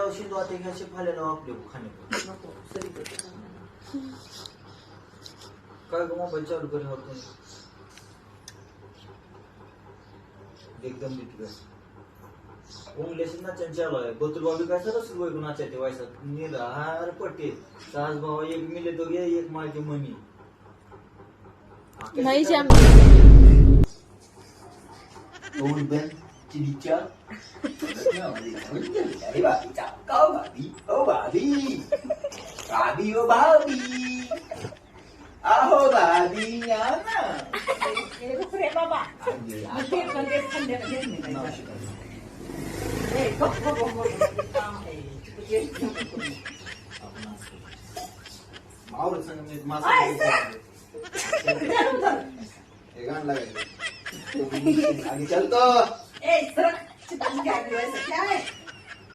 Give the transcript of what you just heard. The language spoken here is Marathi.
गेल्यावर शिंदू आता ह्याचे फाल्याला आपले खाणे नको सरी काय गो मोबाईल चालू करे होते एकदम दिखलं ओंगलेशी नाचन चालू आहे बतुल बाबी काय सरस सुरू आहे नाचायचे वयसात निराहार पटे सास भावा एक मिले तो घे एक माझी मनी नाही जाम दोन बन चिडीच्या अरे बाबी चाकाव बाबी ओ बाबी बाबी ओ बाबी आहो बाबी या ना रे बाबा मावळ संग मी मासा हे गाण लागायचं आणि चलतो ए सर चितान काय करायचं काय